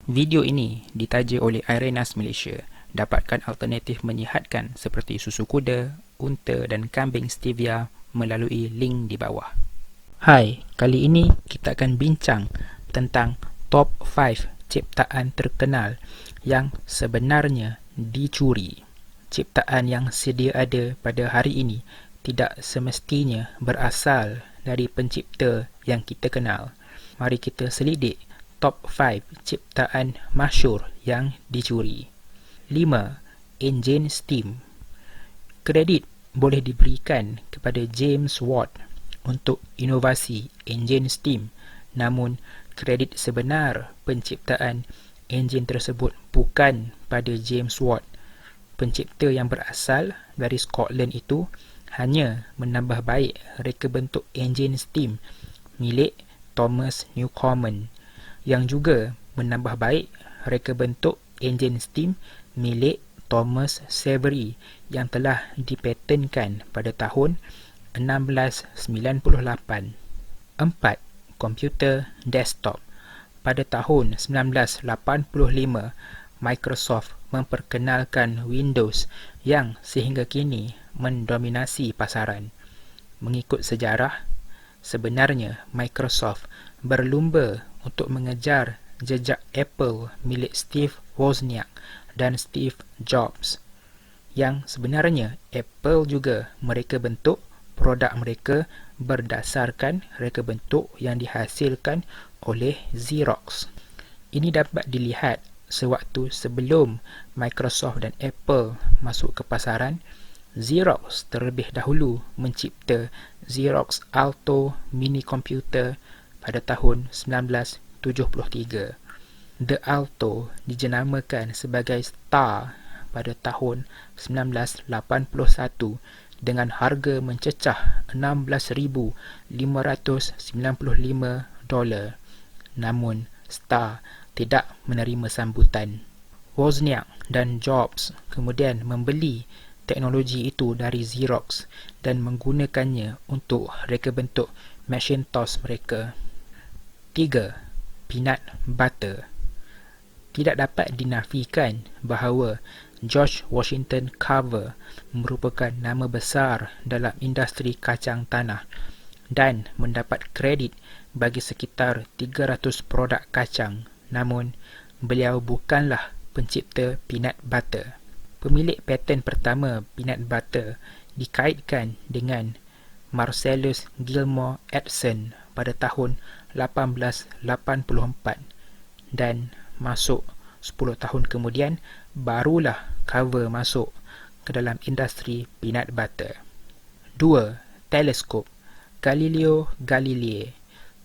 Video ini ditaja oleh Airenas Malaysia. Dapatkan alternatif menyihatkan seperti susu kuda, unta dan kambing stevia melalui link di bawah. Hai, kali ini kita akan bincang tentang top 5 ciptaan terkenal yang sebenarnya dicuri. Ciptaan yang sedia ada pada hari ini tidak semestinya berasal dari pencipta yang kita kenal. Mari kita selidik top 5 ciptaan masyhur yang dicuri. 5. Enjin steam. Kredit boleh diberikan kepada James Watt untuk inovasi enjin steam, namun kredit sebenar penciptaan enjin tersebut bukan pada James Watt. Pencipta yang berasal dari Scotland itu hanya menambah baik reka bentuk enjin steam milik Thomas Newcomen, yang juga menambah baik reka bentuk enjin steam milik Thomas Savery yang telah dipatenkan pada tahun 1698. 4. Komputer desktop. Pada tahun 1985, Microsoft memperkenalkan Windows yang sehingga kini mendominasi pasaran. Mengikut sejarah, sebenarnya Microsoft berlumba untuk mengejar jejak Apple milik Steve Wozniak dan Steve Jobs, yang sebenarnya Apple juga mereka bentuk produk mereka berdasarkan reka bentuk yang dihasilkan oleh Xerox. Ini dapat dilihat sewaktu sebelum Microsoft dan Apple masuk ke pasaran, Xerox terlebih dahulu mencipta Xerox Alto mini komputer pada tahun 1973. The Alto dijenamakan sebagai Star pada tahun 1981 dengan harga mencecah $16,595. Namun, Star tidak menerima sambutan. Wozniak dan Jobs kemudian membeli teknologi itu dari Xerox dan menggunakannya untuk reka bentuk Macintosh mereka. 3. Peanut butter. Tidak dapat dinafikan bahawa George Washington Carver merupakan nama besar dalam industri kacang tanah dan mendapat kredit bagi sekitar 300 produk kacang. Namun, beliau bukanlah pencipta peanut butter. Pemilik paten pertama peanut butter dikaitkan dengan Marcellus Gilmore Edson pada tahun 1884 dan masuk 10 tahun kemudian barulah Carver masuk ke dalam industri peanut butter. 2. Teleskop. Galileo Galilei,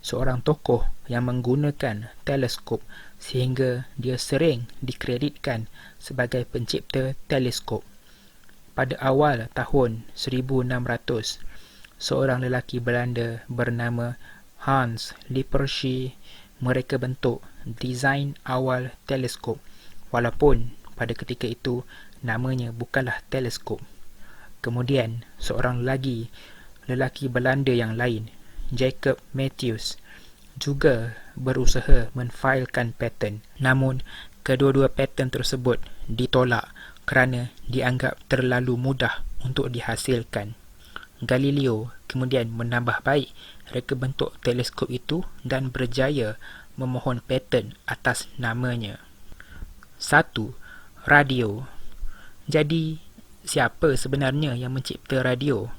seorang tokoh yang menggunakan teleskop sehingga dia sering dikreditkan sebagai pencipta teleskop. Pada awal tahun 1600, seorang lelaki Belanda bernama Hans Lippershey mereka bentuk desain awal teleskop, walaupun pada ketika itu namanya bukanlah teleskop. Kemudian, seorang lagi lelaki Belanda yang lain, Jacob Matthews, juga berusaha menfailkan paten. Namun, kedua-dua paten tersebut ditolak kerana dianggap terlalu mudah untuk dihasilkan. Galileo kemudian menambah baik reka bentuk teleskop itu dan berjaya memohon paten atas namanya. 1. Radio. Jadi, siapa sebenarnya yang mencipta radio?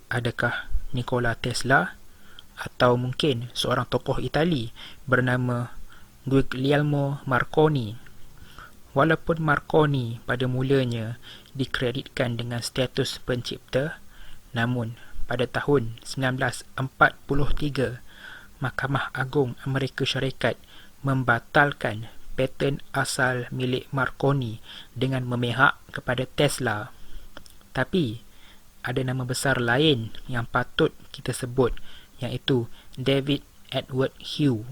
Adakah Nikola Tesla? Atau mungkin seorang tokoh Itali bernama Guglielmo Marconi? Walaupun Marconi pada mulanya dikreditkan dengan status pencipta, namun pada tahun 1943, Mahkamah Agung Amerika Syarikat membatalkan paten asal milik Marconi dengan memihak kepada Tesla. Tapi, ada nama besar lain yang patut kita sebut, iaitu David Edward Hughes.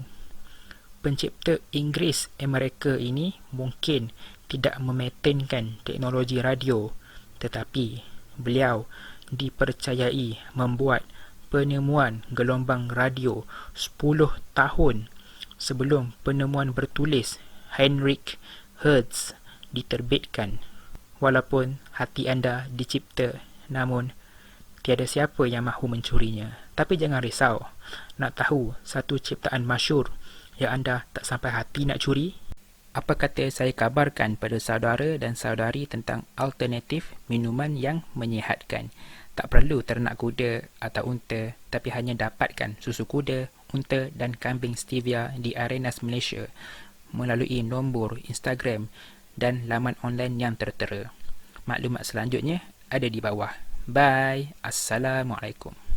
Pencipta Inggeris Amerika ini mungkin tidak mematenkan teknologi radio, tetapi beliau dipercayai membuat penemuan gelombang radio 10 tahun sebelum penemuan bertulis Heinrich Hertz diterbitkan. Walaupun hati anda dicipta, namun tiada siapa yang mahu mencurinya. Tapi jangan risau. Nak tahu satu ciptaan masyhur yang anda tak sampai hati nak curi? Apa kata saya kabarkan pada saudara dan saudari tentang alternatif minuman yang menyihatkan. Tak perlu ternak kuda atau unta, tapi hanya dapatkan susu kuda, unta dan kambing stevia di Arenas Malaysia melalui nombor Instagram dan laman online yang tertera. Maklumat selanjutnya ada di bawah. Bye. Assalamualaikum.